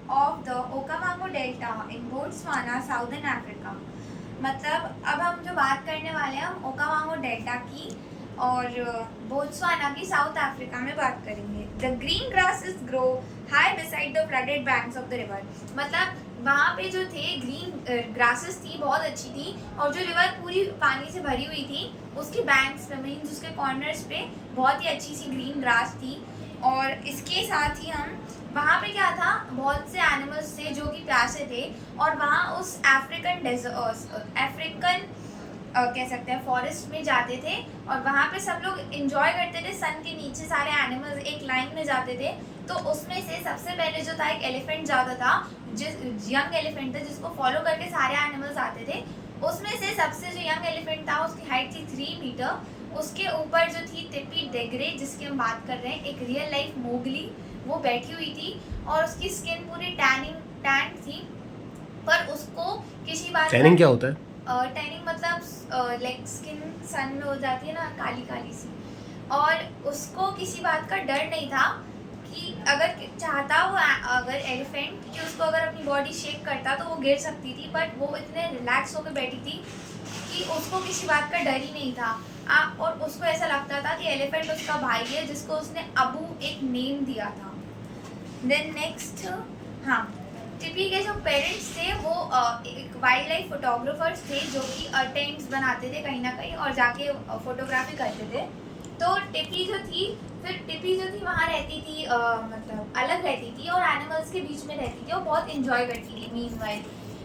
of the Okavango Delta in Botswana, Southern Africa। मतलब अब हम जो बात करने वाले हैं हम ओकावांगो डेल्टा की और बोत्सवाना की, साउथ अफ्रीका में बात करेंगे। The green grasses grow high beside the flooded banks of the river. मतलब वहाँ पे जो थे ग्रीन ग्रासेस थी, बहुत अच्छी थी, और जो रिवर पूरी पानी से भरी हुई थी उसके बैंक्स पे, मीन्स उसके कॉर्नर्स पे बहुत ही अच्छी सी ग्रीन ग्रास थी। और इसके साथ ही हम वहाँ पे क्या था, बहुत से एनिमल्स थे जो कि प्यासे थे, और वहाँ उस अफ्रीकन कह सकते हैं फॉरेस्ट में जाते थे, और वहाँ पे सब लोग एंजॉय करते थे। सन के नीचे सारे एनिमल्स एक लाइन में जाते थे। तो उसमें से सबसे पहले जो था एक एलिफेंट जाता था, जिस यंग एलिफेंट था जिसको फॉलो करके सारे एनिमल्स आते थे। उसमें से सबसे जो यंग एलिफेंट था उसकी हाइट थी 3 मीटर। उसके ऊपर जो थी टिपी डेगरे, जिसकी हम बात कर रहे हैं, एक रियल लाइफ मोगली, वो बैठी हुई थी, और उसकी स्किन पूरी टैन थी। पर उसको किसी बात टैनिंग क्या होता है? टैनिंग मतलब लाइक स्किन सन में हो जाती है ना, काली काली सी। और उसको किसी बात का डर नहीं था कि अगर चाहता वो अगर एलिफेंट कि उसको अगर अपनी बॉडी शेक करता तो वो गिर सकती थी, बट वो इतने रिलैक्स होकर बैठी थी कि उसको किसी बात का डर ही नहीं था। और उसको ऐसा लगता था कि एलिफेंट उसका भाई है, जिसको उसने अबू एक नेम दिया था। देन नेक्स्ट, हाँ, टिपी के जो पेरेंट्स थे वो एक वाइल्ड लाइफ फोटोग्राफर्स थे जो कि टेंट्स बनाते थे कहीं ना कहीं और जाके फोटोग्राफी करते थे। तो टिपी जो थी वहाँ रहती थी, मतलब अलग रहती थी और एनिमल्स के बीच में रहती थी, और बहुत इंजॉय करती थी मीनवाइल।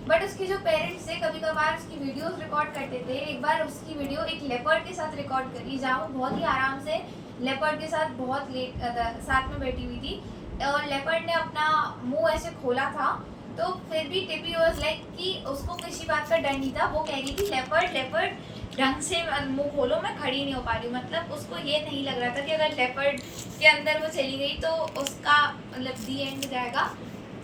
बट उसके जो पेरेंट्स थे कभी कभार उसकी वीडियोस रिकॉर्ड करते थे। एक बार उसकी वीडियो एक लेपर्ड के साथ रिकॉर्ड करी, जहाँ वो बहुत ही आराम से लेपर्ड के साथ बहुत साथ में बैठी हुई थी, और लेपर्ड ने अपना मुंह ऐसे खोला था। तो फिर भी टिपी वाज लाइक कि उसको किसी बात का डर नहीं था। वो कह रही थी लेपर्ड ढंग से मुंह खोलो, मैं खड़ी नहीं हो पा रही हूँ। मतलब उसको ये नहीं लग रहा था कि अगर लेपर्ड के अंदर वो चली गई तो उसका मतलब दी एंड जाएगा।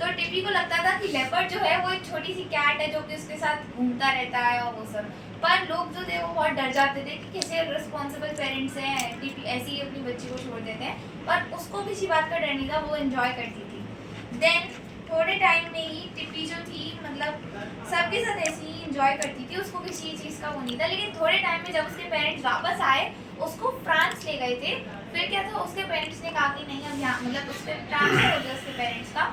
तो टिपी को लगता था कि लेपर्ड जो है वो एक छोटी सी कैट है जो कि उसके साथ घूमता रहता है और वो सब। पर लोग जो थे वो बहुत डर जाते थे कि कैसे रिस्पॉन्सिबल पेरेंट्स हैं, टिपी ऐसे ही अपनी बच्ची को छोड़ देते हैं। पर उसको किसी बात का डर नहीं था, वो एंजॉय करती थी। देन थोड़े टाइम में ही टिपी जो थी मतलब सबके साथ ऐसे ही एंजॉय करती थी, उसको किसी चीज़ का वो नहीं था। लेकिन थोड़े टाइम में जब उसके पेरेंट्स वापस आए, उसको फ्रांस ले गए थे। फिर क्या था, उसके पेरेंट्स ने कहा कि नहीं अब यहाँ मतलब उसके ट्रांसफर हो गया उसके पेरेंट्स का,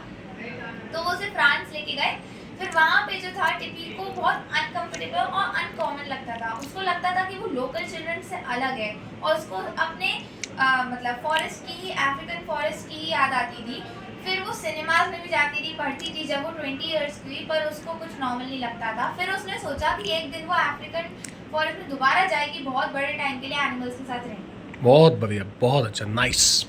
तो वो उसे फ्रांस लेके गए। फिर वहाँ पे जो था टिपी को बहुत अनकंफर्टेबल और अनकॉमन लगता था। उसको लगता था कि वो लोकल चिल्ड्रन से अलग है, और उसको अपने मतलब फॉरेस्ट की ही, अफ्रीकन फॉरेस्ट की ही याद आती थी। फिर वो सिनेमाज में भी जाती थी, पढ़ती थी जब वो 20 ईयर्स की हुई, पर उसको कुछ नॉर्मल नहीं लगता था। फिर उसने सोचा कि एक दिन वो अफ्रीकन फॉरेस्ट में दोबारा जाएगी, बहुत बड़े टाइम के लिए एनिमल्स के साथ रहने। बहुत बढ़िया, बहुत अच्छा, नाइस।